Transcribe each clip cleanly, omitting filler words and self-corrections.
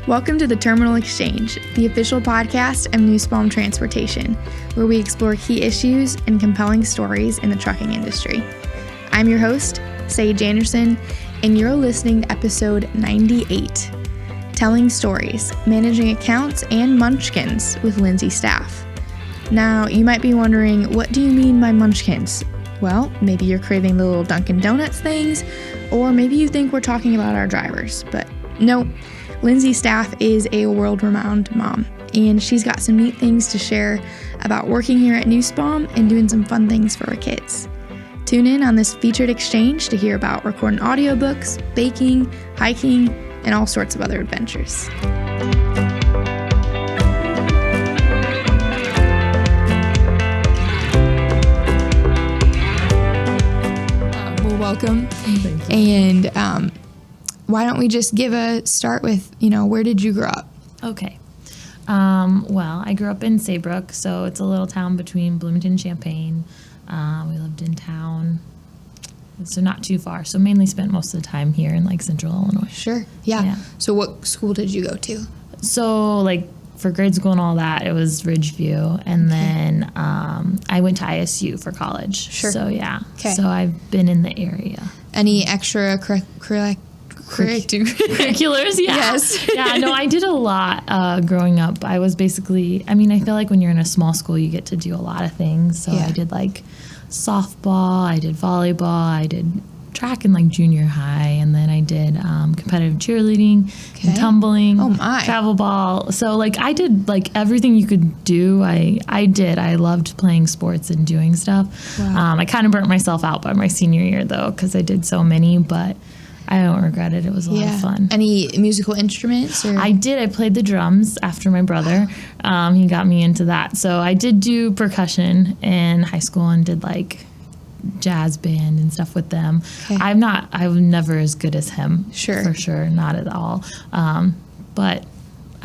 Welcome to the Terminal Exchange, the official podcast of Nussbaum Transportation, where we explore key issues and compelling stories in the trucking industry. I'm your host, Saige Anderson, and you're listening to episode 98, Telling Stories, Managing Accounts, and Munchkins with Lindsey Staff. Now, you might be wondering, what do you mean by Munchkins? Well, maybe you're craving the little Dunkin' Donuts things, or maybe you think we're talking about our drivers, but no. Lindsey Staff is a world-renowned mom, and she's got some neat things to share about working here at Nussbaum and doing some fun things for her kids. Tune in on this featured exchange to hear about recording audiobooks, baking, hiking, and all sorts of other adventures. Well, welcome. Thank you. And why don't we just give a start with, where did you grow up? Okay. Well, I grew up in Saybrook, so it's a little town between Bloomington and Champaign. We lived in town, so not too far. So mainly spent most of the time here in central Illinois. Sure. Yeah. So what school did you go to? So for grade school and all that, it was Ridgeview, and then I went to ISU for college. Sure. So yeah. Okay. So I've been in the area. Any extra curriculars? Yeah. Yes. Yeah, no, I did a lot growing up. I was basically, I feel like when you're in a small school, you get to do a lot of things. So Yeah. I did softball, I did volleyball, I did track in you high, and then I did competitive cheerleading and tumbling, travel ball. So I did everything you could do. I did. I loved playing sports and doing stuff. Wow. I kind of burnt myself out by my senior year though, because I did so many, but I don't regret it. It was a lot of fun. Any musical instruments? Or? I did. I played the drums after my brother. He got me into that. So I did do percussion in high school and did jazz band and stuff with them. Okay. I'm never as good as him. Sure. For sure. Not at all. But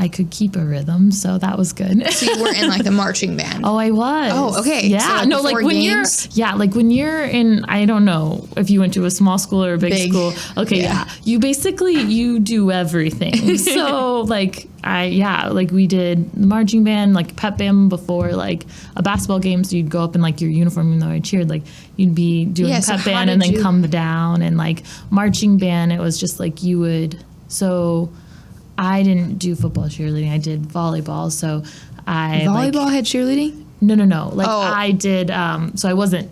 I could keep a rhythm, so that was good. So you weren't in the marching band? Oh, I was. Oh, okay. Yeah. So when games? when you're in, I don't know if you went to a small school or a big school. Okay. Yeah. You do everything. So we did the marching band, pep band before a basketball game. So you'd go up in your uniform, even though I cheered, you'd be doing pep band and then come down, and marching band. It was just you would, so I didn't do football cheerleading. I did volleyball. So Volleyball had cheerleading? No. I did, so I wasn't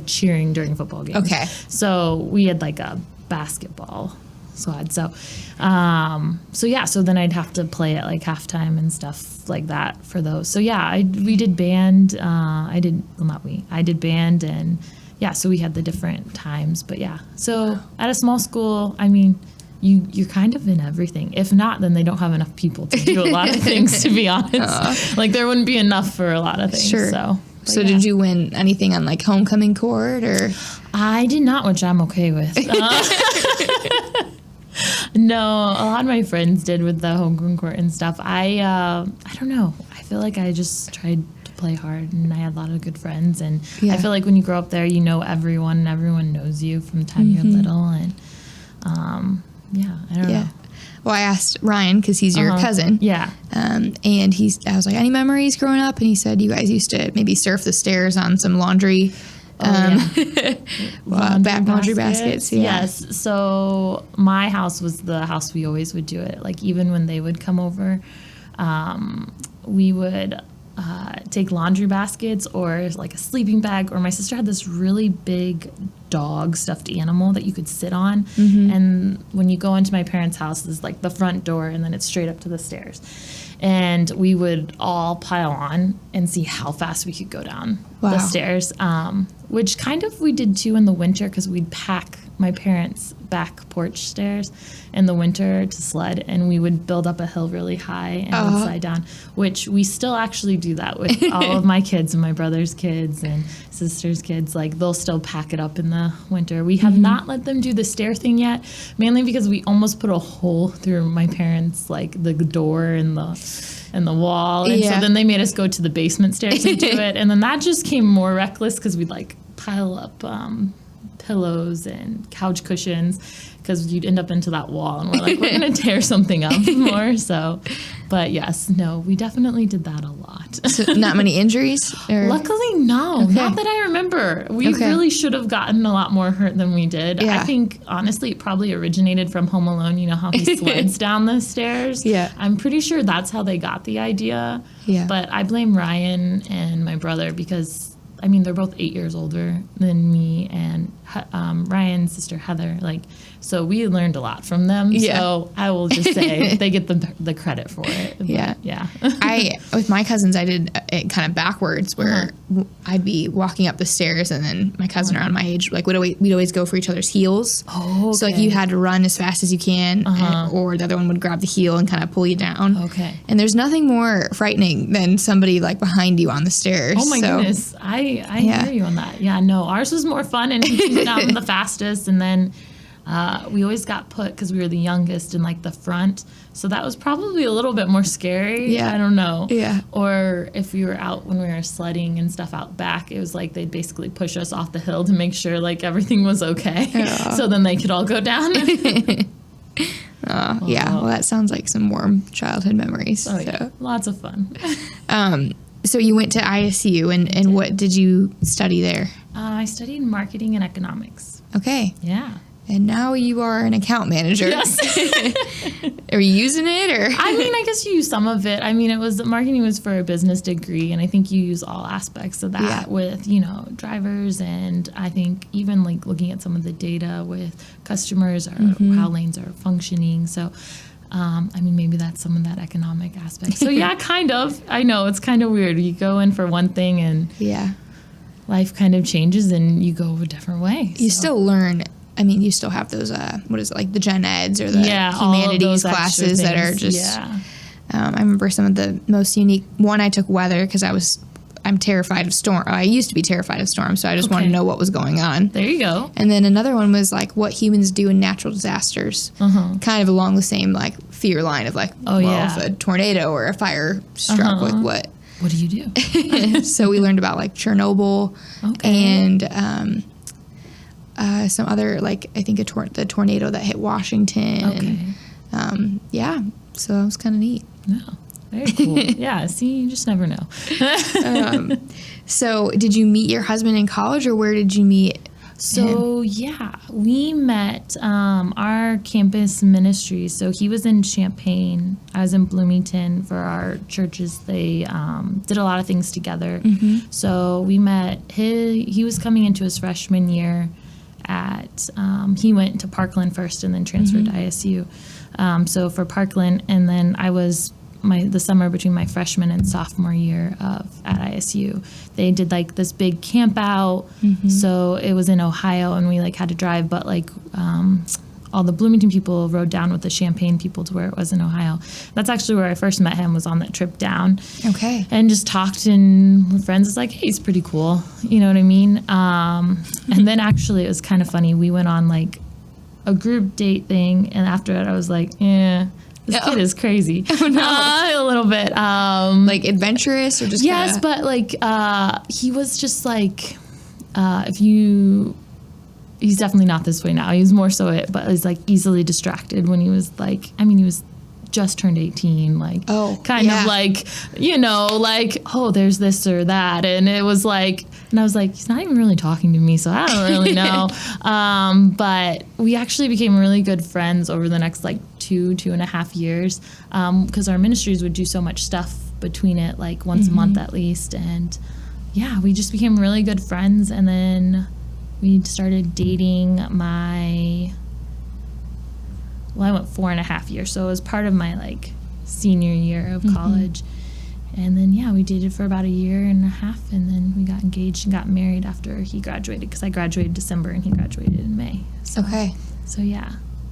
cheering during football games. Okay. So we had a basketball squad. So then I'd have to play at halftime and stuff like that for those. So yeah, we did band. I did band, and yeah, so we had the different times, but yeah. So at a small school, you're kind of in everything. If not, then they don't have enough people to do a lot of things, to be honest. There wouldn't be enough for a lot of things. Sure. So did you win anything on homecoming court or? I did not, which I'm okay with. No, a lot of my friends did with the homecoming court and stuff. I don't know. I feel like I just tried to play hard, and I had a lot of good friends. And I feel like when you grow up there, you know everyone, and everyone knows you from the time you're little. And I don't know. Well, I asked Ryan because he's your cousin. Yeah. And I was like, any memories growing up? And he said you guys used to maybe surf the stairs on some laundry. Laundry baskets. Yeah. Yes. So my house was the house we always would do it. Even when they would come over, we would take laundry baskets or a sleeping bag, or my sister had this really big dog stuffed animal that you could sit on. Mm-hmm. And when you go into my parents' house, there's the front door, and then it's straight up to the stairs. And we would all pile on and see how fast we could go down the stairs, which kind of we did too in the winter, because we'd pack my parents' back porch stairs in the winter to sled, and we would build up a hill really high and would slide down, which we still actually do that with all of my kids and my brother's kids and sister's kids. They'll still pack it up in the winter. We have not let them do the stair thing yet, mainly because we almost put a hole through my parents' the door and the and the wall. And so then they made us go to the basement stairs and do it. And then that just came more reckless because we'd like pile up pillows and couch cushions because you'd end up into that wall, and we're like, we're going to tear something up more. So, but yes, no, we definitely did that a lot. So not many injuries? Or? Luckily, no. Okay. Not that I remember. We really should have gotten a lot more hurt than we did. Yeah. I think, honestly, it probably originated from Home Alone. You know how he sleds down the stairs? Yeah. I'm pretty sure that's how they got the idea. Yeah. But I blame Ryan and my brother because, I mean, they're both 8 years older than me, and Ryan's sister, Heather, so we learned a lot from them. Yeah. So I will just say they get the credit for it. But, yeah. With my cousins, I did it kind of backwards, where I'd be walking up the stairs, and then my cousin around my age, we'd always go for each other's heels. Oh, okay. So you had to run as fast as you can, or the other one would grab the heel and kind of pull you down. Okay. And there's nothing more frightening than somebody behind you on the stairs. Oh my goodness. I hear you on that. Yeah, no, ours was more fun, and he was down the fastest, and then we always got put, because we were the youngest, in the front, so that was probably a little bit more scary. I don't know. Or if we were out when we were sledding and stuff out back, it was they'd basically push us off the hill to make sure everything was okay. So then they could all go down. Well, that sounds like some warm childhood memories. Yeah. Lots of fun. So you went to ISU, and what did you study there? I studied marketing and economics. Okay. Yeah. And now you are an account manager. Yes. Are you using it, or? I mean, I guess you use some of it. I mean, marketing was for a business degree, and I think you use all aspects of that with, drivers, and I think even looking at some of the data with customers or how lanes are functioning. So, I mean, maybe that's some of that economic aspect. So yeah, kind of. I know it's kind of weird. You go in for one thing, and life kind of changes, and you go a different way. You still learn. I mean, you still have those, the gen eds or the humanities classes that are just, I remember some of the most unique, one I took weather because I'm terrified of storm. I used to be terrified of storms, so I just wanted to know what was going on. There you go. And then another one was what humans do in natural disasters, kind of along the same fear line of if a tornado or a fire struck, what do you do? So we learned about Chernobyl and some other I think the tornado that hit Washington. Okay. So it was kind of neat. Yeah. Very cool. Yeah, see, you just never know. So did you meet your husband in college, or where did you meet him? We met our campus ministry. So he was in Champaign. I was in Bloomington for our churches. They did a lot of things together. Mm-hmm. So we met. He was coming into his freshman year he went to Parkland first and then transferred to ISU. So for Parkland, and then I was the summer between my freshman and sophomore year at ISU, they did this big camp out. Mm-hmm. So it was in Ohio, and we had to drive, but all the Bloomington people rode down with the Champaign people to where it was in Ohio. That's actually where I first met him, was on that trip down. Okay. And just talked, and with friends, it's hey, he's pretty cool. You know what I mean? And then actually it was kind of funny. We went on a group date thing, and after it I was this kid is crazy. Oh, no. A little bit. Adventurous, or just yes, but he was just he's definitely not this way now. He was more so but he's easily distracted when he was he was just turned 18, there's this or that, and it was and I was he's not even really talking to me, so I don't really know. But we actually became really good friends over the next 2.5 years, because our ministries would do so much stuff between it, once a month at least, and we just became really good friends. And then we started dating I went 4.5 years, so it was part of my senior year of college. And then we dated for about 1.5 years, and then we got engaged and got married after he graduated, because I graduated December and he graduated in May. So, okay. So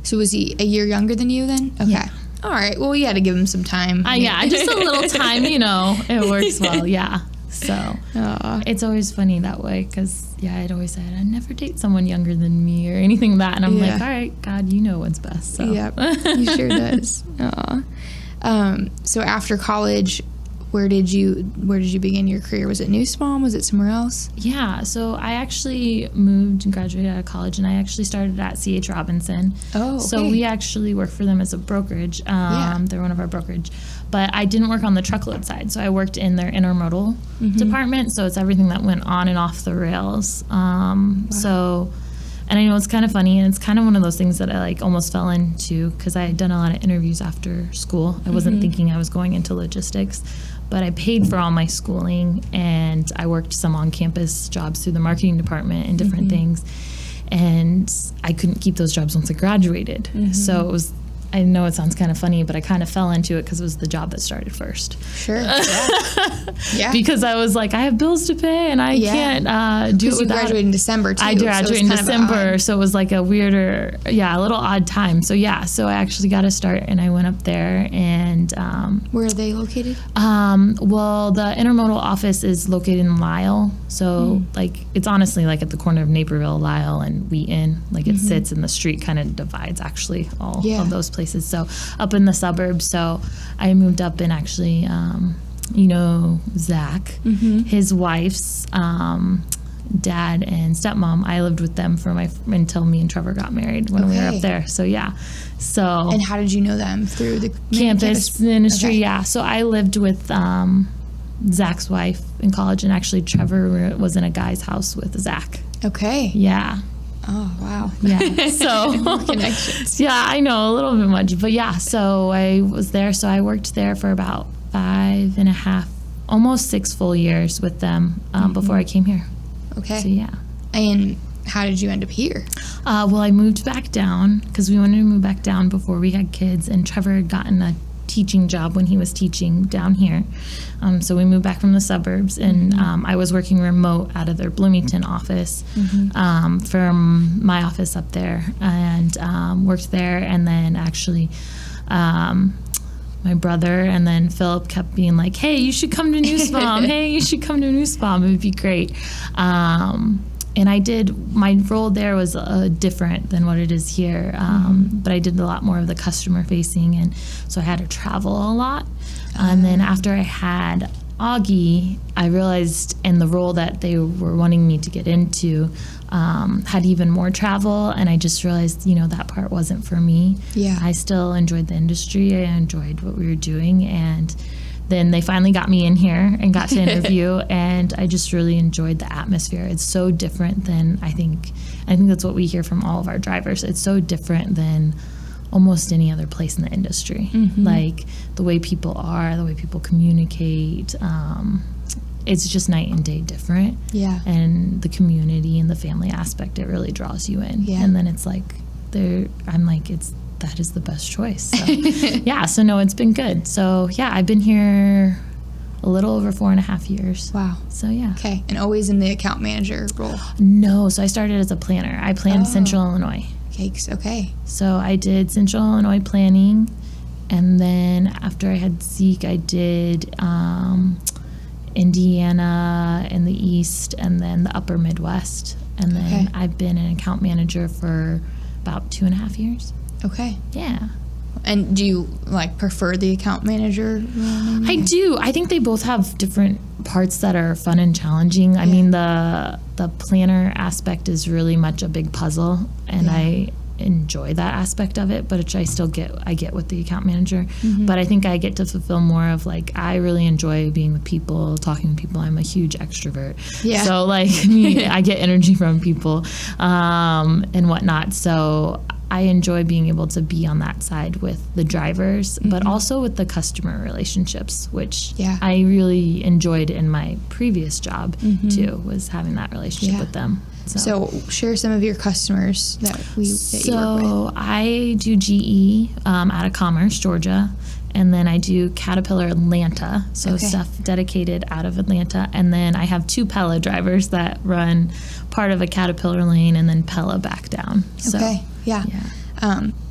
So was he a year younger than you then? Okay. Yeah. All right. Well, you had to give him some time. Just a little time. It works well. Yeah. So it's always funny that way, because I'd always said I'd never date someone younger than me or anything like that, and I'm all right, God, you know what's best. So. Yep, he sure does. So after college, where did you begin your career? Was it Nussbaum? Was it somewhere else? Yeah, so I actually moved and graduated out of college, and I actually started at C.H. Robinson. Oh, okay. So we actually work for them as a brokerage. They're one of our brokerage. But I didn't work on the truckload side, so I worked in their intermodal department, so it's everything that went on and off the rails. So, and I know it's kind of funny, and it's kind of one of those things that I like almost fell into because I had done a lot of interviews after school. I wasn't thinking I was going into logistics, but I paid for all my schooling, and I worked some on-campus jobs through the marketing department and different things, and I couldn't keep those jobs once I graduated. So it was, I know it sounds kind of funny, but I kind of fell into it because it was the job that started first. Sure. Yeah. Because I was like, I have bills to pay, and I can't do it without. You graduated in December, too. I graduated in December, so it was like a weirder, a little odd time. So, so I actually got a start, and I went up there, and... Where are they located? Well, the intermodal office is located in Lyle. So, it's honestly like at the corner of Naperville, Lyle, and Wheaton. Like, it sits in the street, kind of divides, actually, all of those places. So up in the suburbs. So I moved up, and actually, Zach, his wife's dad and stepmom, I lived with them until me and Trevor got married when we were up there. So So. And how did you know them? Through the campus ministry? Okay. So I lived with Zach's wife in college, and actually Trevor was in a guy's house with Zach. Okay. Yeah. Oh, wow. Yeah. So connections. Yeah, I know a little bit much, but so I was there. So I worked there for about 5.5, almost 6 full years with them before I came here. Okay. So And how did you end up here? Well, I moved back down because we wanted to move back down before we had kids, and Trevor had gotten a teaching job when he was teaching down here. So we moved back from the suburbs, and I was working remote out of their Bloomington office from my office up there, and worked there. And then actually my brother and then Philip kept being like, hey, you should come to Nussbaum. Hey, you should come to Nussbaum. It would be great. And I did, my role there was different than what it is here, but I did a lot more of the customer facing, and so I had to travel a lot. And then after I had Augie, I realized, and the role that they were wanting me to get into had even more travel, and I just realized, that part wasn't for me. Yeah. I still enjoyed the industry, I enjoyed what we were doing, and then they finally got me in here and got to interview, and I just really enjoyed the atmosphere. It's so different than I think that's what we hear from all of our drivers. It's so different than almost any other place in the industry. Like the way people are, the way people communicate, it's just night and day different. Yeah. And the community and the family aspect, it really draws you in. Yeah. And then it's like, that is the best choice. So, so no, it's been good. So, I've been here a little over 4.5 years. Wow. So, Okay. And always in the account manager role? No. So, I started as a planner. I planned Central Illinois. Cakes. Okay. So, I did Central Illinois planning. And then after I had Zeke, I did Indiana and the East, and then the upper Midwest. And then I've been an account manager for about 2.5 years. Okay. Yeah. And do you prefer the account manager? I do. I think they both have different parts that are fun and challenging. I mean, the planner aspect is really much a big puzzle, and I enjoy that aspect of it, but which I get with the account manager. But I think I get to fulfill more of I really enjoy being with people, talking to people. I'm a huge extrovert. Yeah. So I get energy from people and whatnot. So I enjoy being able to be on that side with the drivers, but also with the customer relationships, which I really enjoyed in my previous job too, was having that relationship with them. So share some of your customers that you work with. So I do GE out of Commerce, Georgia, and then I do Caterpillar Atlanta, so stuff dedicated out of Atlanta, and then I have 2 Pella drivers that run part of a Caterpillar lane and then Pella back down. So,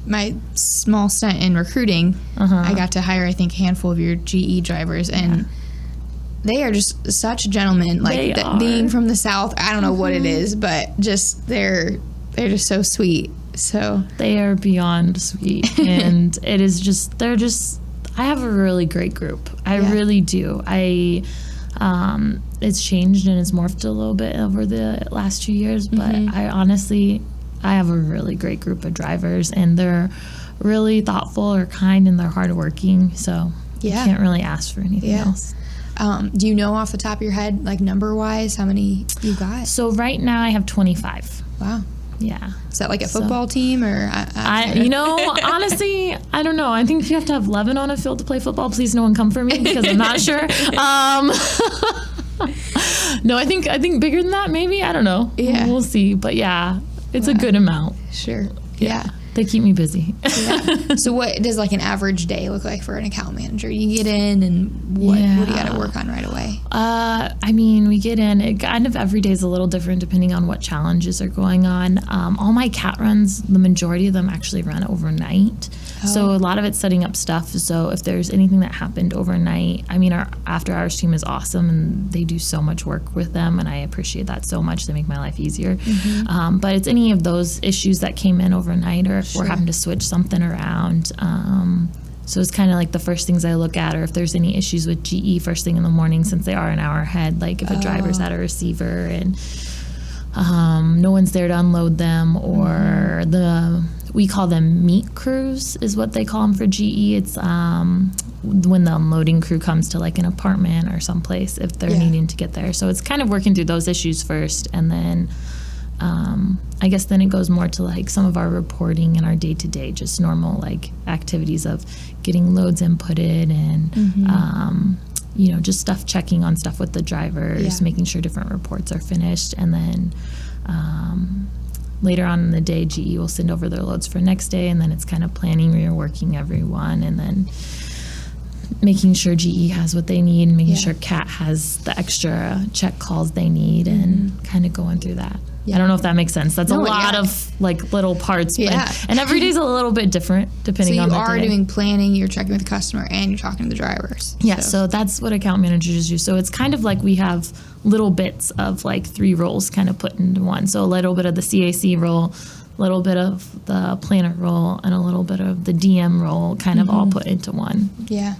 my small stint in recruiting, I got to hire, I think, a handful of your GE drivers, and they are just such gentlemen. Being from the South, I don't know what it is, but just they're just so sweet. So they are beyond sweet, and it is just I have a really great group. I Yeah. really do. It's changed and it's morphed a little bit over the last 2 years, but I have a really great group of drivers, and they're really thoughtful or kind, and they're hardworking. So Yeah. I can't really ask for anything Yeah. else. Do you know off the top of your head, like number-wise, how many you got? So right now I have 25. Wow. Yeah. Is that like a football team or? Honestly, I don't know. I think you have to have 11 on a field to play football. Please, no one come for me because I'm not sure. No, I think bigger than that, maybe. I don't know. Yeah. We'll see. But yeah, it's a good amount. Sure. Yeah. They keep me busy. Yeah. So what does like an average day look like for an account manager? You get in and what do you got to work on right away? We get in, it kind of every day is a little different depending on what challenges are going on. All my cat runs, the majority of them actually run overnight. So a lot of it's setting up stuff. So if there's anything that happened overnight, our after hours team is awesome and they do so much work with them, and I appreciate that so much. They make my life easier. But it's any of those issues that came in overnight, or if we're having to switch something around. So it's kind of like the first things I look at, or if there's any issues with GE first thing in the morning, since they are an hour ahead, like if a driver's at a receiver and no one's there to unload them, or we call them meet crews is what they call them for GE. It's when the unloading crew comes to like an apartment or someplace if they're needing to get there. So it's kind of working through those issues first, and then I guess then it goes more to like some of our reporting and our day-to-day, just normal like activities of getting loads inputted and just stuff, checking on stuff with the drivers, making sure different reports are finished, and then later on in the day GE will send over their loads for next day, and then it's kind of planning, reworking everyone, and then making sure GE has what they need, and making sure CAT has the extra check calls they need, and kind of going through that. I don't know if that makes sense. That's a lot of like little parts. And every day's a little bit different depending on the day. So you are doing planning, you're checking with the customer, and you're talking to the drivers. Yeah, so that's what account managers do. So it's kind of like we have little bits of like 3 roles kind of put into one. So a little bit of the CAC role, a little bit of the planner role, and a little bit of the DM role kind of all put into one. Yeah.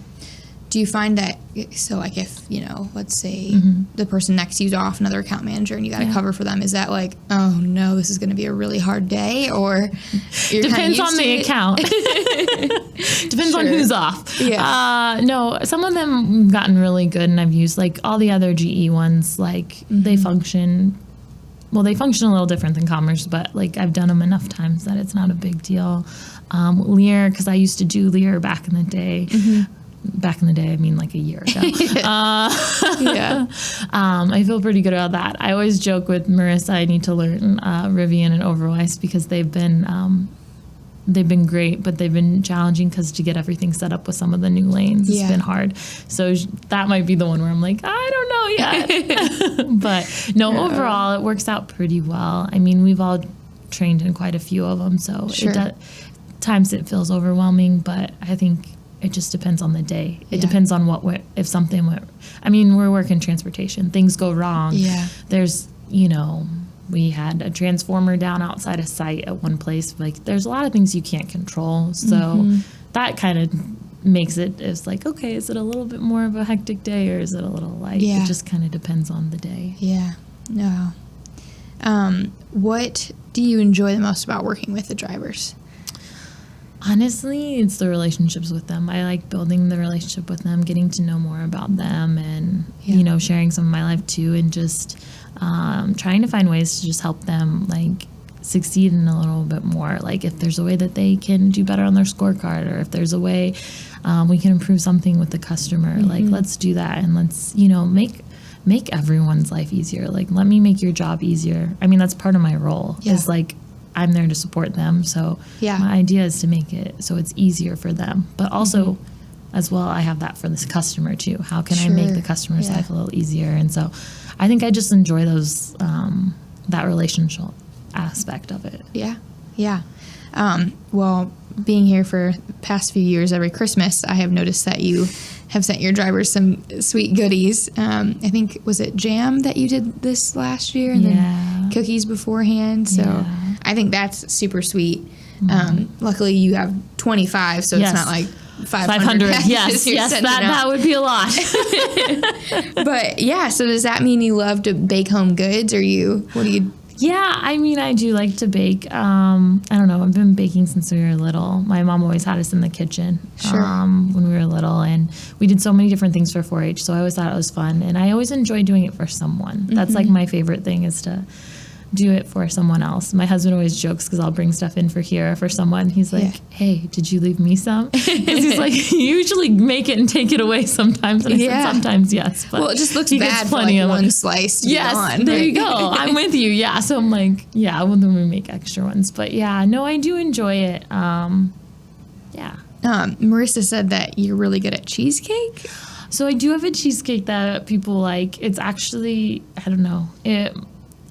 Do you find that, so like if, let's say the person next to you is off, another account manager, and you got to cover for them, is that like, oh no, this is going to be a really hard day, or you're depends on the account. Depends on who's off. Yeah. No, some of them have gotten really good, and I've used like all the other GE ones, like they function a little different than Commerce, but like I've done them enough times that it's not a big deal. Lear, because I used to do Lear back in the day. Back in the day, I mean like a year ago. I feel pretty good about that. I always joke with Marissa, I need to learn Rivian and Overwise because they've been great, but they've been challenging because to get everything set up with some of the new lanes, it's been hard. So that might be the one where I'm like, I don't know yet. But no, overall, it works out pretty well. I mean, we've all trained in quite a few of them, so times it feels overwhelming, but I think it just depends on the day. It depends on if something went. I mean, we're working transportation. Things go wrong. Yeah. There's, we had a transformer down outside a site at one place. Like, there's a lot of things you can't control. So that kind of makes it's like, okay, is it a little bit more of a hectic day or is it a little light? It just kind of depends on the day. Yeah. No. What do you enjoy the most about working with the drivers? Honestly, it's the relationships with them. I like building the relationship with them, getting to know more about them, and sharing some of my life too, and just trying to find ways to just help them like succeed in a little bit more. Like if there's a way that they can do better on their scorecard, or if there's a way we can improve something with the customer, like let's do that, and let's make everyone's life easier. Like let me make your job easier. I mean, that's part of my role. Is like I'm there to support them. So my idea is to make it so it's easier for them. But also, as well, I have that for this customer, too. How can I make the customer's life a little easier? And so I think I just enjoy those that relationship aspect of it. Yeah. Yeah. Well, being here for the past few years, every Christmas, I have noticed that you have sent your drivers some sweet goodies. I think, was it jam that you did this last year? And then cookies beforehand. So I think that's super sweet. Luckily, you have 25, so it's not like 500 Yes, that would be a lot. But yeah, so does that mean you love to bake home goods, or what do you? Yeah, I mean, I do like to bake. I don't know. I've been baking since we were little. My mom always had us in the kitchen when we were little, and we did so many different things for 4-H, so I always thought it was fun, and I always enjoy doing it for someone. That's like my favorite thing, is to do it for someone else. My husband always jokes, because I'll bring stuff in for Kira for someone. He's like, hey, did you leave me some? Because he's like, you usually make it and take it away sometimes. And I said, sometimes, yes. But well, it just looks bad for like one slice to be gone. There you go. I'm with you. Yeah. So I'm like, yeah, well, then we make extra ones. But yeah, no, I do enjoy it. Yeah. Marissa said that you're really good at cheesecake. So I do have a cheesecake that people like. It's actually, I don't know,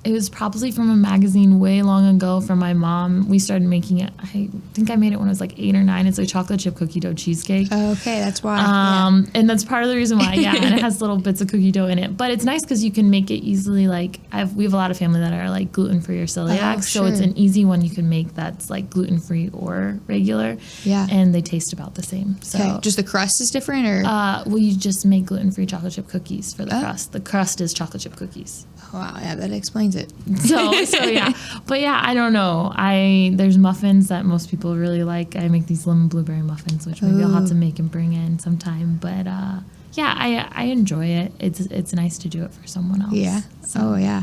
it was probably from a magazine way long ago from my mom. We started making it, I think I made it when I was like 8 or 9. It's a chocolate chip cookie dough cheesecake. Okay, that's why. And that's part of the reason why, and it has little bits of cookie dough in it. But it's nice because you can make it easily, like, we have a lot of family that are like gluten-free or celiac, so it's an easy one you can make that's like gluten-free or regular. Yeah. And they taste about the same. So okay. Just the crust is different, or? Well, you just make gluten-free chocolate chip cookies for the crust. The crust is chocolate chip cookies. Wow, yeah, that explains it. So yeah. But yeah, I don't know. There's muffins that most people really like. I make these lemon blueberry muffins, which maybe I'll have to make and bring in sometime. But yeah, I enjoy it. It's nice to do it for someone else. Yeah. So. Oh yeah.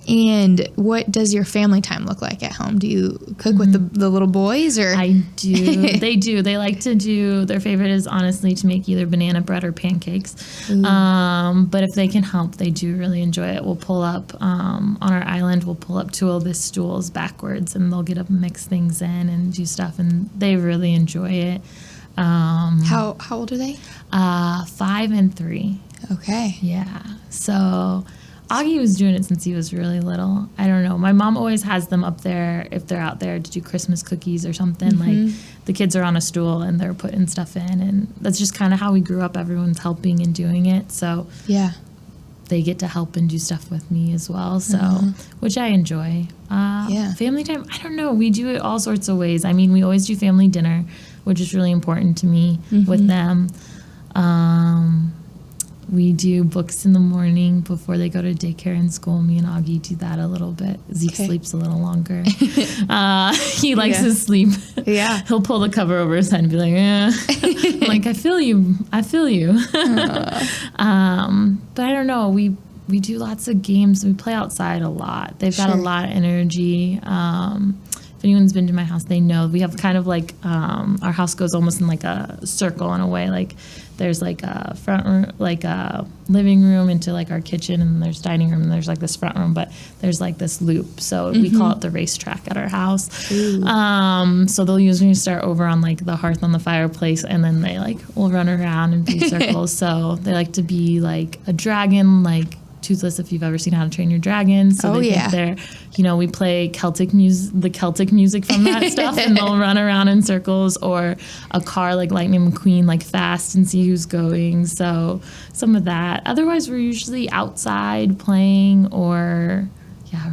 And what does your family time look like at home? Do you cook with the little boys, or? I do. They do. They like to do, their favorite is honestly to make either banana bread or pancakes. But if they can help, they do really enjoy it. We'll pull up, on our island, we'll pull up 2 of the stools backwards, and they'll get up and mix things in and do stuff, and they really enjoy it. How old are they? 5 and 3. Okay. Yeah. So Augie was doing it since he was really little. I don't know. My mom always has them up there if they're out there to do Christmas cookies or something. Like the kids are on a stool and they're putting stuff in, and that's just kind of how we grew up. Everyone's helping and doing it. So yeah, they get to help and do stuff with me as well. So which I enjoy. Family time, I don't know. We do it all sorts of ways. I mean, we always do family dinner, which is really important to me with them. We do books in the morning before they go to daycare and school. Me and Augie do that a little bit. Zeke sleeps a little longer. He likes his sleep. Yeah. He'll pull the cover over his head and be like, I'm like, I feel you. But I don't know. We do lots of games. We play outside a lot. They've got a lot of energy. If anyone's been to my house, they know we have kind of like, our house goes almost in like a circle in a way. Like there's like a front room, like a living room into like our kitchen, and there's dining room, and there's like this front room, but there's like this loop. So we call it the racetrack at our house. So they'll usually start over on like the hearth on the fireplace, and then they like will run around and do circles. So they like to be like a dragon, like Toothless, if you've ever seen How to Train Your Dragon. So they think they're, we play the Celtic music from that stuff, and they'll run around in circles, or a car like Lightning McQueen, like fast and see who's going. So some of that. Otherwise, we're usually outside playing, or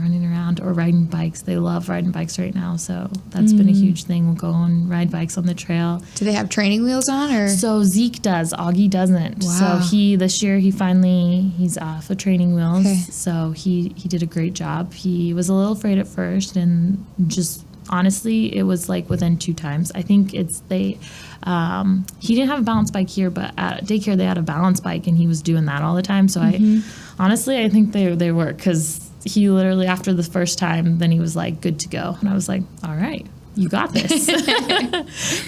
running around, or riding bikes. They love riding bikes right now, so that's been a huge thing. We'll go and ride bikes on the trail. Do they have training wheels on, or? So Zeke does. Augie doesn't. Wow. So this year he's off of training wheels. Okay. So he did a great job. He was a little afraid at first, and just honestly, it was like within 2 times. I think he didn't have a balance bike here, but at daycare they had a balance bike, and he was doing that all the time. So I think they work, because he literally, after the first time, then he was like, good to go. And I was like, all right, you got this.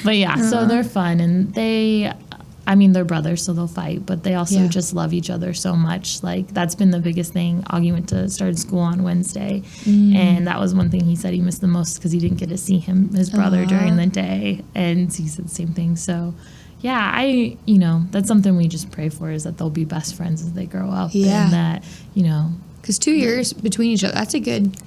But so they're fun, and they're brothers, so they'll fight, but they also just love each other so much. Like, that's been the biggest thing. Augie started school on Wednesday, and that was one thing he said he missed the most, because he didn't get to see his brother during the day, and he said the same thing. So that's something we just pray for, is that they'll be best friends as they grow up, and that, because 2 years between each other, that's a good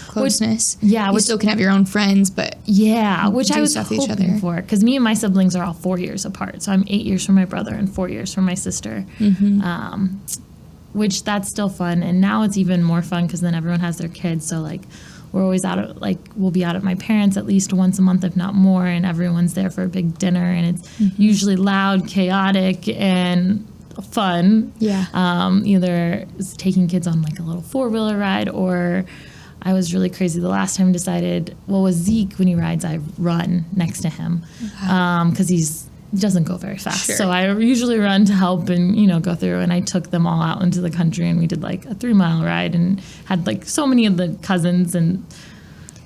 closeness. You still can have your own friends, but which I was hoping for, because me and my siblings are all 4 years apart. So I'm 8 years from my brother and 4 years from my sister, which that's still fun. And now it's even more fun, because then everyone has their kids. So like, we're always out, like we'll be out at my parents' at least once a month, if not more, and everyone's there for a big dinner, and it's usually loud, chaotic, and fun. Yeah. Either taking kids on like a little 4-wheeler ride, or I was really crazy the last time, decided, well, with Zeke, when he rides, I run next to him because he doesn't go very fast. Sure. So I usually run to help and, go through, and I took them all out into the country, and we did like a 3-mile ride and had like so many of the cousins, and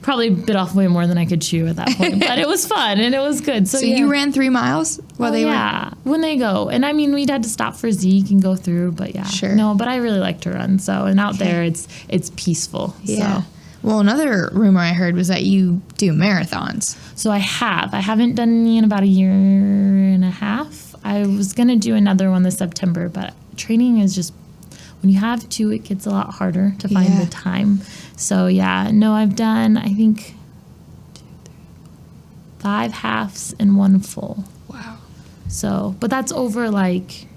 probably bit off way more than I could chew at that point, but it was fun and it was good. So you ran 3 miles while they were? Yeah, when they go. And I mean, we'd had to stop for Zeke and go through, but yeah. Sure. No, but I really like to run. So, and out there, it's peaceful. Yeah. So. Well, another rumor I heard was that you do marathons. So I haven't done any in about a year and a half. I was going to do another one this September, but training is just, when you have 2, it gets a lot harder to find the time. So yeah, no, I've done, I think 5 halves and 1 full. Wow. So, but that's over like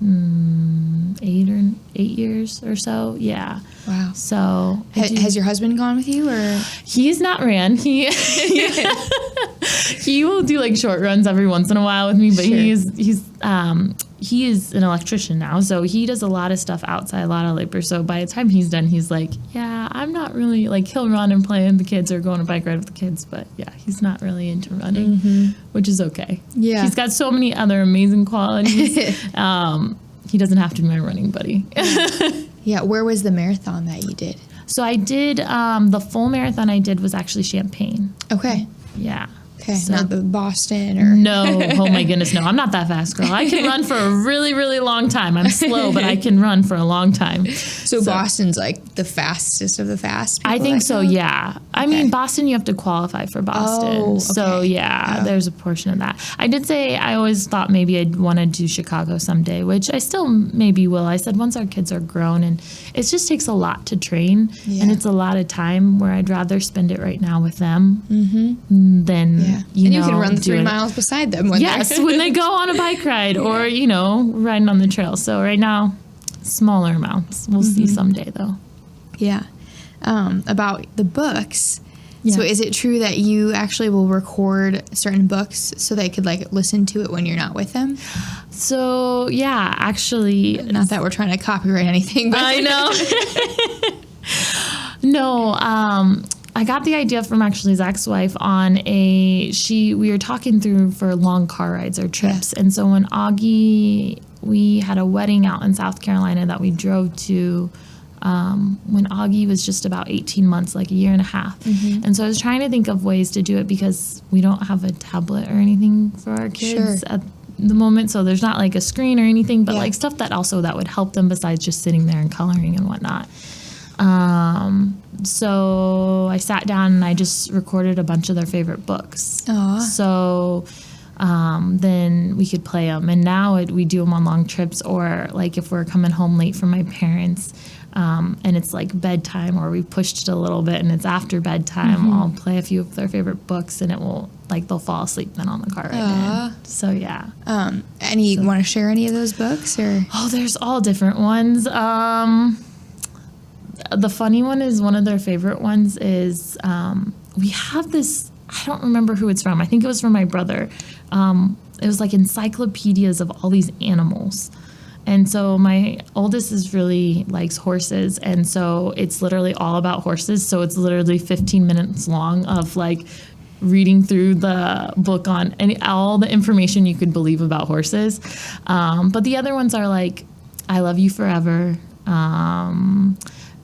8 years or so. Yeah. Wow. So Has your husband gone with you, or? He's not ran. He will do like short runs every once in a while with me, but Sure. he is an electrician now, so he does a lot of stuff outside, a lot of labor. So by the time he's done, he's like, yeah, I'm not really, like, he'll run and play with the kids or go on a bike ride with the kids, but yeah, he's not really into running, which is okay. Yeah. He's got so many other amazing qualities. He doesn't have to be my running buddy. Yeah. Where was the marathon that you did? So I did, the full marathon I did was actually Champaign. Okay. Yeah. Okay. So, Not the Boston or? no. Oh my goodness. No, I'm not that fast, girl. I can run for a really, really long time. I'm slow, but I can run for a long time. So Boston's like the fastest of the fast people I think that so. go? Yeah. I mean, Boston, you have to qualify for Boston. Oh, okay. So yeah, there's a portion of that. I did say, I always thought maybe I'd want to do Chicago someday, which I still maybe will. I said, once our kids are grown, and it just takes a lot to train, and it's a lot of time, where I'd rather spend it right now with them than, And you can run the 3 miles beside them. When when they go on a bike ride or, riding on the trail. So right now, smaller amounts. We'll see someday, though. Yeah. About the books. Yeah. So is it true that you actually will record certain books so they could like listen to it when you're not with them? So yeah, actually, Not that we're trying to copyright anything, but I know. No, I got the idea from actually Zach's wife on we were talking through for long car rides or trips. And so when we had a wedding out in South Carolina that we drove to, when Augie was just about 18 months, like a year and a half. And so I was trying to think of ways to do it, because we don't have a tablet or anything for our kids at the moment. So there's not like a screen or anything, but like stuff that would help them besides just sitting there and coloring and whatnot. So I sat down and I just recorded a bunch of their favorite books. Aww. So then we could play them. And now we do them on long trips, or like if we're coming home late from my parents, and it's like bedtime, or we pushed it a little bit and it's after bedtime, I'll play a few of their favorite books, and it will, like, they'll fall asleep then on the car ride in. So yeah. You want to share any of those books, or? Oh, there's all different ones. The funny one is, one of their favorite ones is, we have this, I don't remember who it's from. I think it was from my brother. It was like encyclopedias of all these animals. And so my oldest really likes horses. And so it's literally all about horses. So it's literally 15 minutes long of like reading through the book on all the information you could believe about horses. But the other ones are like, I Love You Forever.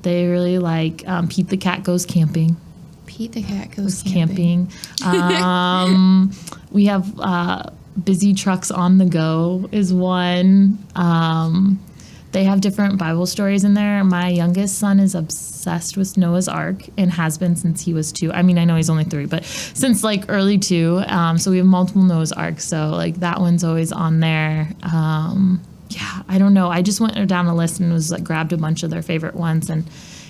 They really like Pete the Cat Goes Camping. Pete the Cat Goes Camping. We have Busy Trucks on the Go is one. They have different Bible stories in there. My youngest son is obsessed with Noah's Ark and has been since he was 2. I mean, I know he's only 3, but since like early 2. So we have multiple Noah's Arks. So like that one's always on there. Yeah, I don't know. I just went down a list and was like grabbed a bunch of their favorite ones. And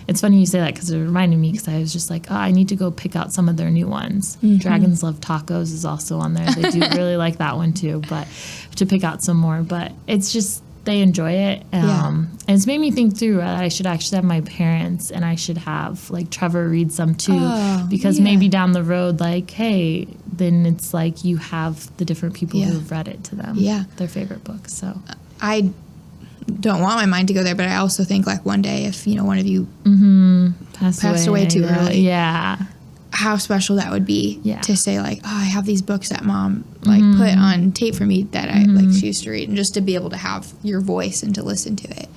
it's funny you say that, because it reminded me, because I was just like, I need to go pick out some of their new ones. Dragons Love Tacos is also on there. They do really like that one too, but to pick out some more. But it's just, they enjoy it. And it's made me think through I should actually have my parents and I should have like Trevor read some too, because maybe down the road, like, hey, then it's like you have the different people who have read it to them, their favorite book. So I don't want my mind to go there, but I also think like one day if, you know, one of you passed away too early, how special that would be to say like, oh, I have these books that mom like put on tape for me that I like she used to read, and just to be able to have your voice and to listen to it.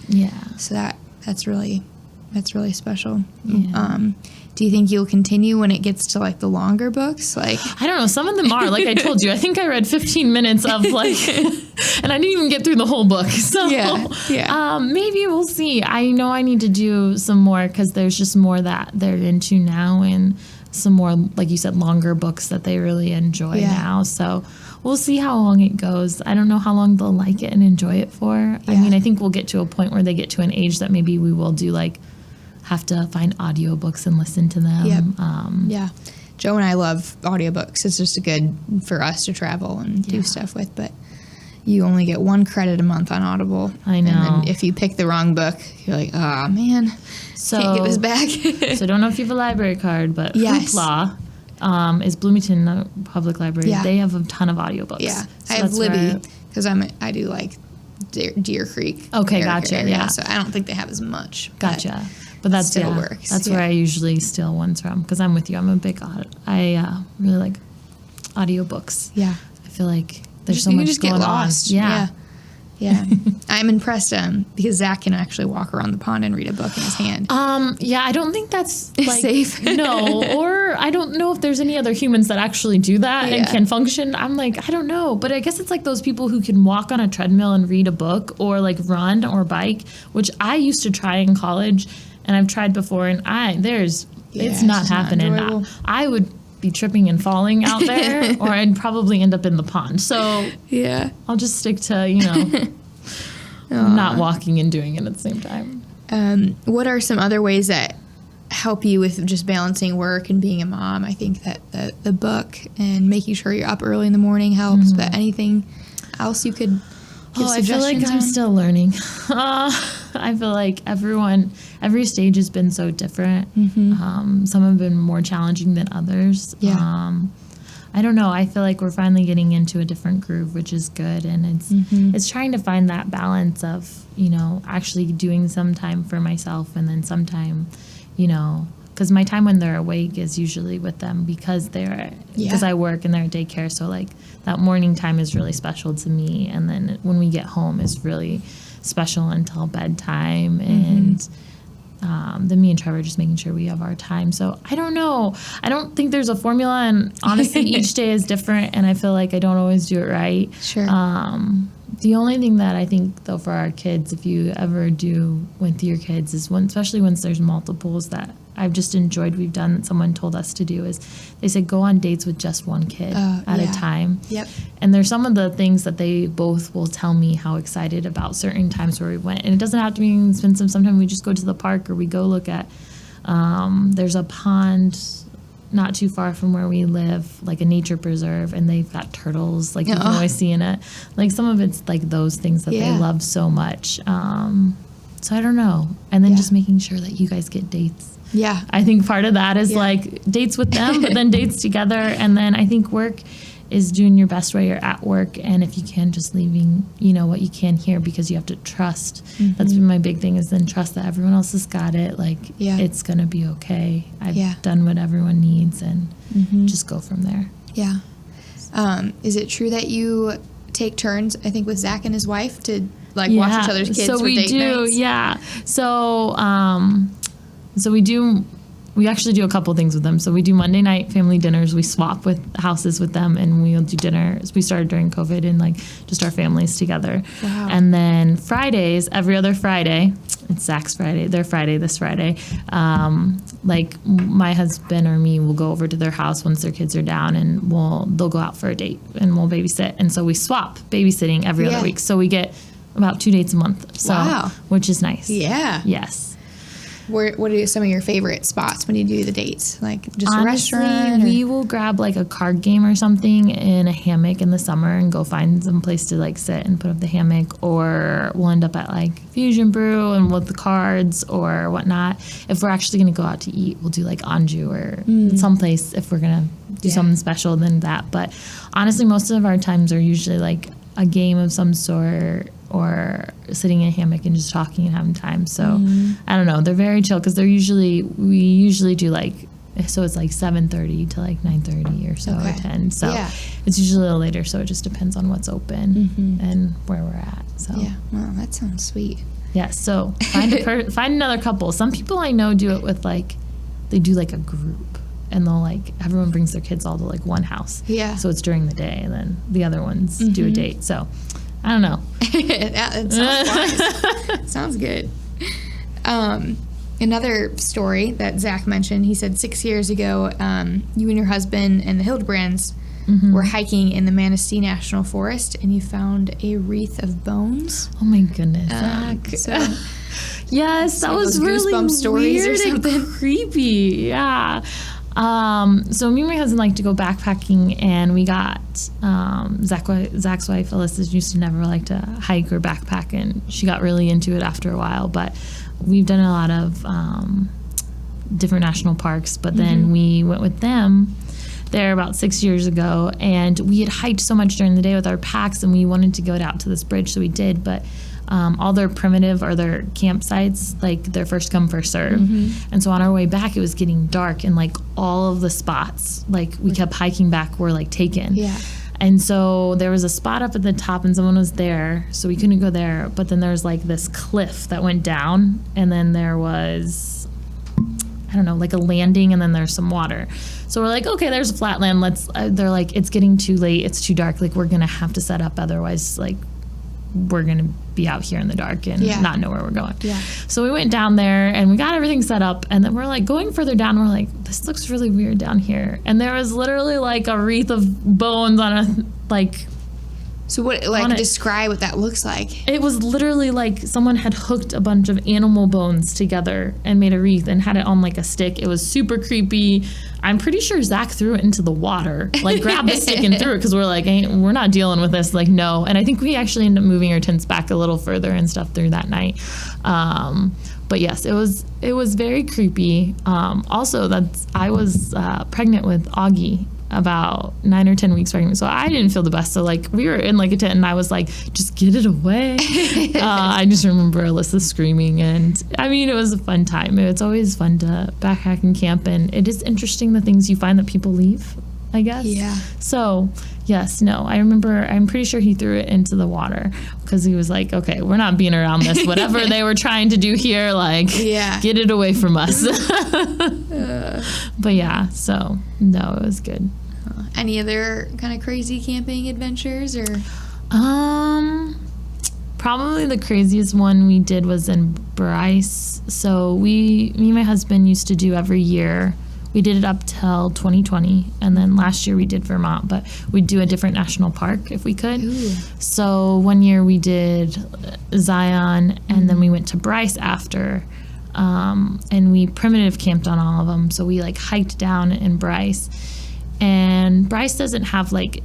So that's really special. Do you think you'll continue when it gets to like the longer books? Like, I don't know. Some of them are, like I told you, I think I read 15 minutes of like, and I didn't even get through the whole book. So maybe we'll see. I know I need to do some more because there's just more that they're into now, and some more, like you said, longer books that they really enjoy now. So we'll see how long it goes. I don't know how long they'll like it and enjoy it for. I mean, I think we'll get to a point where they get to an age that maybe we will do like, have to find audiobooks and listen to them. Joe and I love audiobooks. It's just good for us to travel and do stuff with, but you only get 1 credit a month on Audible. I know. And then if you pick the wrong book, you're like, oh man, can't get this back. So I don't know if you have a library card, but Hoopla is Bloomington Public Library. They have a ton of audiobooks. So I have Libby because I do like Deer Creek. Okay, gotcha. Area, so I don't think they have as much. Gotcha. But that still works. That's where I usually steal ones from, because I'm with you. I'm a big I really like audiobooks. I feel like there's so much going on. Yeah. I'm impressed because Zach can actually walk around the pond and read a book in his hand. I don't think that's like safe. No, or I don't know if there's any other humans that actually do that and can function. I'm like, I don't know, but I guess it's like those people who can walk on a treadmill and read a book, or like run or bike, which I used to try in college. And I've tried before, and it's not happening. I would be tripping and falling out there, or I'd probably end up in the pond. So I'll just stick to, not walking and doing it at the same time. What are some other ways that help you with just balancing work and being a mom? I think that the book and making sure you're up early in the morning helps, but anything else you could give I feel like I'm still learning. I feel like every stage has been so different. Some have been more challenging than others. I don't know. I feel like we're finally getting into a different groove, which is good. And it's trying to find that balance of, actually doing some time for myself, and then some time, because my time when they're awake is usually with them because I work and they're at daycare. So like that morning time is really special to me. And then when we get home is really special until bedtime. And then me and Trevor just making sure we have our time. So I don't know. I don't think there's a formula, and honestly each day is different, and I feel like I don't always do it right. The only thing that I think, though, for our kids, if you ever do with your kids, is especially once there's multiples, that I've just enjoyed we've done that someone told us to do, is they said go on dates with just one kid at a time. And there's some of the things that they both will tell me how excited about certain times where we went. And it doesn't have to be expensive. Sometimes we just go to the park, or we go look at, there's a pond not too far from where we live, like a nature preserve, and they've got turtles, like you can always see in it. Like some of it's like those things that they love so much. So I don't know. And then just making sure that you guys get dates. I think part of that is like dates with them, but then dates together. And then I think work is doing your best while you're at work. And if you can, just leaving, what you can here, because you have to trust. That's been my big thing, is then trust that everyone else has got it. Like it's going to be okay. I've done what everyone needs, and just go from there. Is it true that you take turns, I think, with Zach and his wife to like watch each other's kids for date nights? So we actually do a couple things with them. So we do Monday night family dinners. We swap with houses with them, and we'll do dinner. We started during COVID, and like just our families together. And then Fridays, every other Friday, it's Zach's Friday, their Friday, this Friday. Like my husband or me will go over to their house once their kids are down, and they'll go out for a date, and we'll babysit. And so we swap babysitting every other week. So we get about 2 dates a month. So, which is nice. Yes. What are some of your favorite spots when you do the dates? Like just Honestly, a restaurant? we will grab like a card game or something in a hammock in the summer and go find some place to like sit and put up the hammock, or we'll end up at like Fusion Brew and with the cards or whatnot. If we're actually going to go out to eat, we'll do like Anju or someplace if we're going to do something special than that. But honestly, most of our times are usually like a game of some sort or sitting in a hammock and just talking and having time. So I don't know. They're very chill because we usually do like, so it's like 7:30 to like 9:30 or so or 10. So it's usually a little later. So it just depends on what's open and where we're at. So yeah, well, that sounds sweet. Yeah. So find another couple. Some people I know do it with like, they do like a group. And they'll like, everyone brings their kids all to like one house. Yeah. So it's during the day, and then the other ones do a date. So I don't know. It sounds wise. Sounds good. Another story that Zach mentioned, he said 6 years ago, you and your husband and the Hildebrands were hiking in the Manistee National Forest, and you found a wreath of bones. Oh my goodness, Zach. So yes, that was really stories weird or something. and creepy. Yeah. So me and my husband like to go backpacking, and we got Zach's wife Alyssa used to never like to hike or backpack, and she got really into it after a while. But we've done a lot of different national parks. But then we went with them there about 6 years ago, and we had hiked so much during the day with our packs, and we wanted to go out to this bridge, so we did. But all their primitive or their campsites, like they're first come, first serve. And so on our way back, it was getting dark, and like all of the spots, like we kept hiking back, were like taken. Yeah. And so there was a spot up at the top, and someone was there, so we couldn't go there. But then there was like this cliff that went down, and then there was, I don't know, like a landing, and then there's some water. So we're like, okay, there's a flat land. They're like, it's getting too late. It's too dark. Like, we're going to have to set up. Otherwise, like, we're going to be out here in the dark and not know where we're going. Yeah. So we went down there, and we got everything set up. And then we're like going further down. We're like, this looks really weird down here. And there was literally like a wreath of bones on a, like... So what, like, describe what that looks like. It was literally like someone had hooked a bunch of animal bones together and made a wreath and had it on like a stick. It was super creepy. I'm pretty sure Zach threw it into the water, like grabbed the stick and threw it, because we're like, we're not dealing with this. Like, no. And I think we actually ended up moving our tents back a little further and stuff through that night. But yes, it was very creepy. Also, I was pregnant with Augie, about 9 or 10 weeks pregnant, so I didn't feel the best. So like, we were in like a tent, and I was like, just get it away. I just remember Alyssa screaming, and I mean, it was a fun time. It's always fun to backpack and camp, and it is interesting the things you find that people leave, I guess. Yeah. So yes, no, I'm pretty sure he threw it into the water, because he was like, okay, we're not being around this. Whatever they were trying to do here, like, get it away from us. But yeah, so no, it was good. Any other kind of crazy camping adventures, or? Probably the craziest one we did was in Bryce. So me and my husband used to do every year. We did it up till 2020, and then last year we did Vermont, but we'd do a different national park if we could. Ooh. So one year we did Zion, and then we went to Bryce after, and we primitive camped on all of them. So we like hiked down in Bryce. And Bryce doesn't have like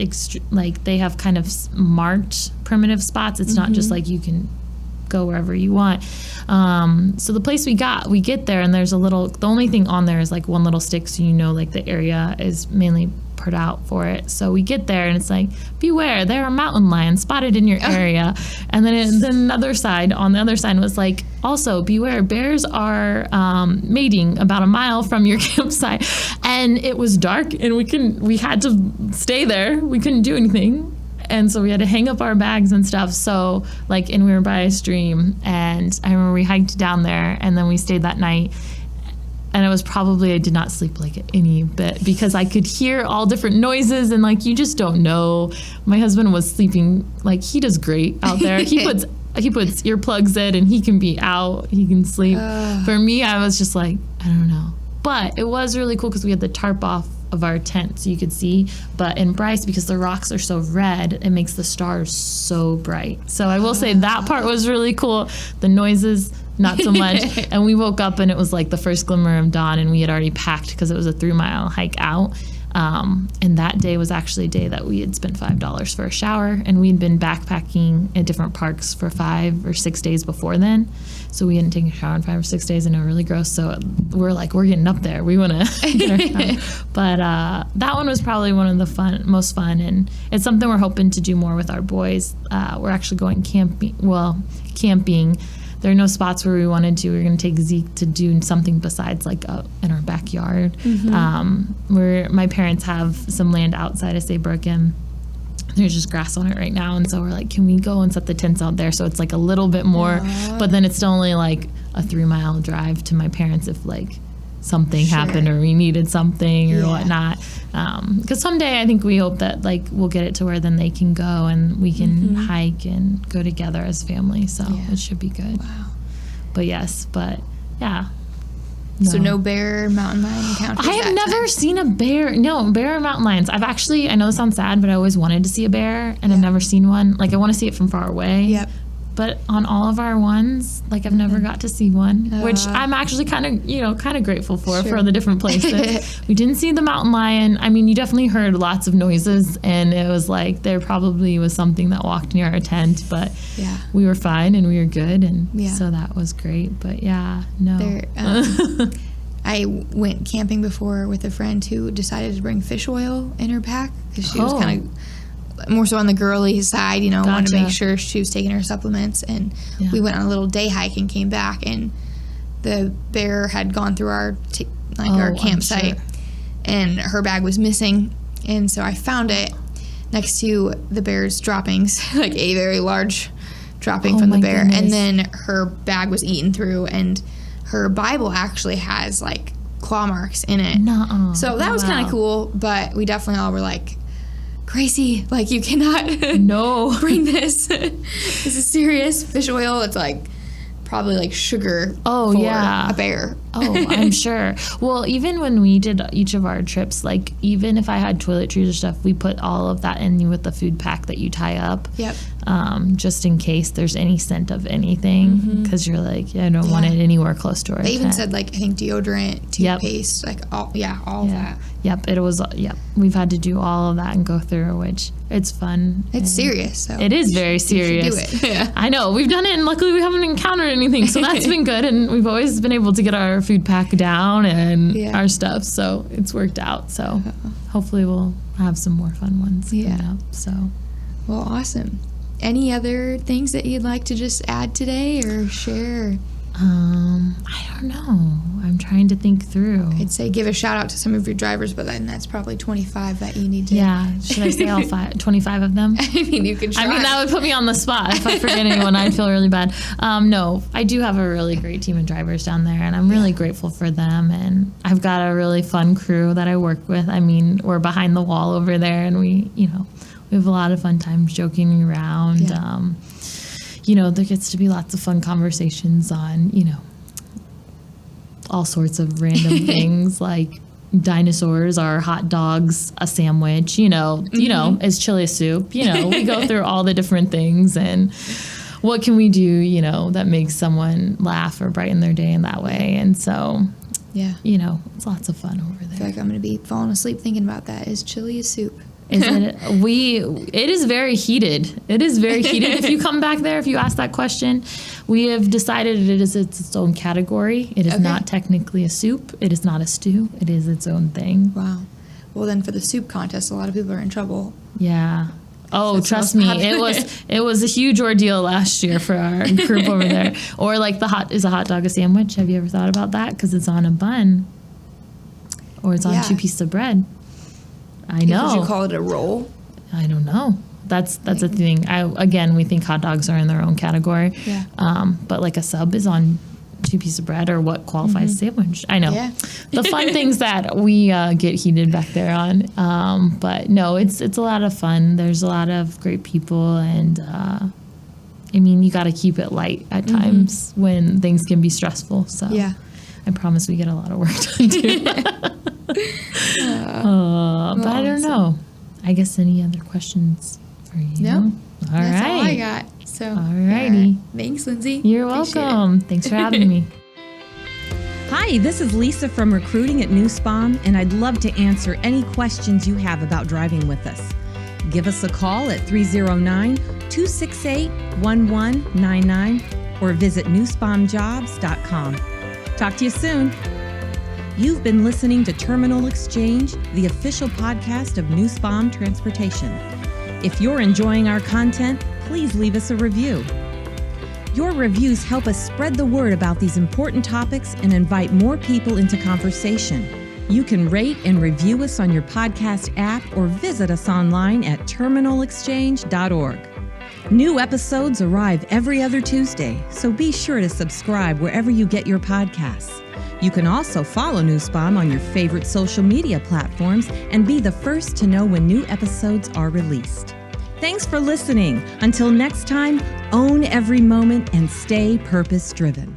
they have kind of marked primitive spots. It's not just like you can go wherever you want. So the place we get there, and there's the only thing on there is like one little stick, so you know like the area is mainly put out for it. So we get there, and it's like, beware, there are mountain lions spotted in your area. And then on the other side was like, also beware, bears are mating about a mile from your campsite. And it was dark, and we had to stay there. We couldn't do anything. And so we had to hang up our bags and stuff. So like, and we were by a stream, and I remember we hiked down there, and then we stayed that night. And it was probably, I did not sleep like any bit, because I could hear all different noises, and like, you just don't know. My husband was sleeping, like, he does great out there. He puts earplugs in, and he can be out, he can sleep. For me, I was just like, I don't know. But it was really cool, because we had the tarp off of our tent so you could see. But in Bryce, because the rocks are so red, it makes the stars so bright. So I will say that part was really cool. The noises, not so much. And we woke up and it was like the first glimmer of dawn, and we had already packed because it was a 3-mile hike out. And that day was actually a day that we had spent $5 for a shower, and we'd been backpacking at different parks for 5 or 6 days before then. So we hadn't taken a shower in 5 or 6 days, and it was really gross. So we're like, we're getting up there. We want to get our shower. But that one was probably one of the most fun, and it's something we're hoping to do more with our boys. We're actually going camping. There are no spots where we wanted to. We're going to take Zeke to do something besides like in our backyard. Where my parents have some land outside of Saybrook, and there's just grass on it right now. And so we're like, can we go and set the tents out there? So it's like a little bit more, but then it's still only like a 3-mile drive to my parents if like something happened or we needed something or whatnot. Because someday I think we hope that like we'll get it to where then they can go and we can hike and go together as family. So it should be good. Wow. But yeah. So no bear, mountain lion encounters. I have never seen a bear. No, bear or mountain lions. I've actually, I know this sounds sad, but I always wanted to see a bear, and I've never seen one. Like, I want to see it from far away. Yep. But on all of our ones, like, I've never got to see one, which I'm actually kind of grateful for the different places. We didn't see the mountain lion. I mean, you definitely heard lots of noises, and it was like there probably was something that walked near our tent, but we were fine and we were good, and so that was great. But no. I went camping before with a friend who decided to bring fish oil in her pack because she was kind of more so on the girly side, wanted to make sure she was taking her supplements. And we went on a little day hike and came back, and the bear had gone through our campsite, and her bag was missing. And so I found it next to the bear's droppings, like a very large dropping from the bear. Goodness. And then her bag was eaten through, and her Bible actually has like claw marks in it. Nuh-uh. So that was kind of cool, but we definitely all were like, Gracie, like, you cannot bring this. This is serious. Fish oil, it's like probably like sugar for a bear. I'm sure. Well, even when we did each of our trips, like even if I had toiletries or stuff, we put all of that in with the food pack that you tie up. Yep. Just in case there's any scent of anything, because you're like, I don't want it anywhere close to our tent. They even said like, I think deodorant, toothpaste, like all that. Yep, it was, we've had to do all of that and go through, which it's fun. It's serious. So it is very serious. You should do it. Yeah. I know, we've done it, and luckily we haven't encountered anything, so that's been good, and we've always been able to get our food pack down and our stuff, so it's worked out. So hopefully we'll have some more fun ones coming up. So, well, awesome. Any other things that you'd like to just add today or share? I don't know. I'm trying to think through. I'd say give a shout out to some of your drivers, but then that's probably 25 that you need to. Yeah. Should I say all 25 of them? I mean, you could try. I mean, that would put me on the spot. If I forget anyone, I'd feel really bad. No, I do have a really great team of drivers down there, and I'm really grateful for them. And I've got a really fun crew that I work with. I mean, we're behind the wall over there, and we have a lot of fun times joking around. Yeah. There gets to be lots of fun conversations on, all sorts of random things like dinosaurs or hot dogs, a sandwich, as chili soup. We go through all the different things and what can we do, that makes someone laugh or brighten their day in that way. And so, it's lots of fun over there. I feel like I'm going to be falling asleep thinking about that. Is chili a soup? It is very heated. It is very heated. If you come back there, if you ask that question, we have decided it is its own category. It is not technically a soup. It is not a stew. It is its own thing. Wow. Well, then for the soup contest, a lot of people are in trouble. Yeah. Oh, trust me, it was a huge ordeal last year for our group over there. Or like is a hot dog a sandwich? Have you ever thought about that? Because it's on a bun, or it's on 2 pieces of bread. I know. Would you call it a roll? I don't know. That's a thing. We think hot dogs are in their own category. Yeah. But like a sub is on 2 pieces of bread, or what qualifies a sandwich. I know. Yeah. The fun things that we get heated back there on. But no, it's a lot of fun. There's a lot of great people, and you got to keep it light at times when things can be stressful. So I promise we get a lot of work done too. But I don't know. I guess any other questions for you? No. That's all I got. So, Alrighty. Thanks, Lindsey. You're Appreciate welcome. Thanks for having me. Hi, this is Lisa from Recruiting at Nussbaum, and I'd love to answer any questions you have about driving with us. Give us a call at 309-268-1199 or visit nussbaumjobs.com. Talk to you soon. You've been listening to Terminal Exchange, the official podcast of Nussbaum Transportation. If you're enjoying our content, please leave us a review. Your reviews help us spread the word about these important topics and invite more people into conversation. You can rate and review us on your podcast app or visit us online at terminalexchange.org. New episodes arrive every other Tuesday, so be sure to subscribe wherever you get your podcasts. You can also follow Nussbaum on your favorite social media platforms and be the first to know when new episodes are released. Thanks for listening. Until next time, own every moment and stay purpose-driven.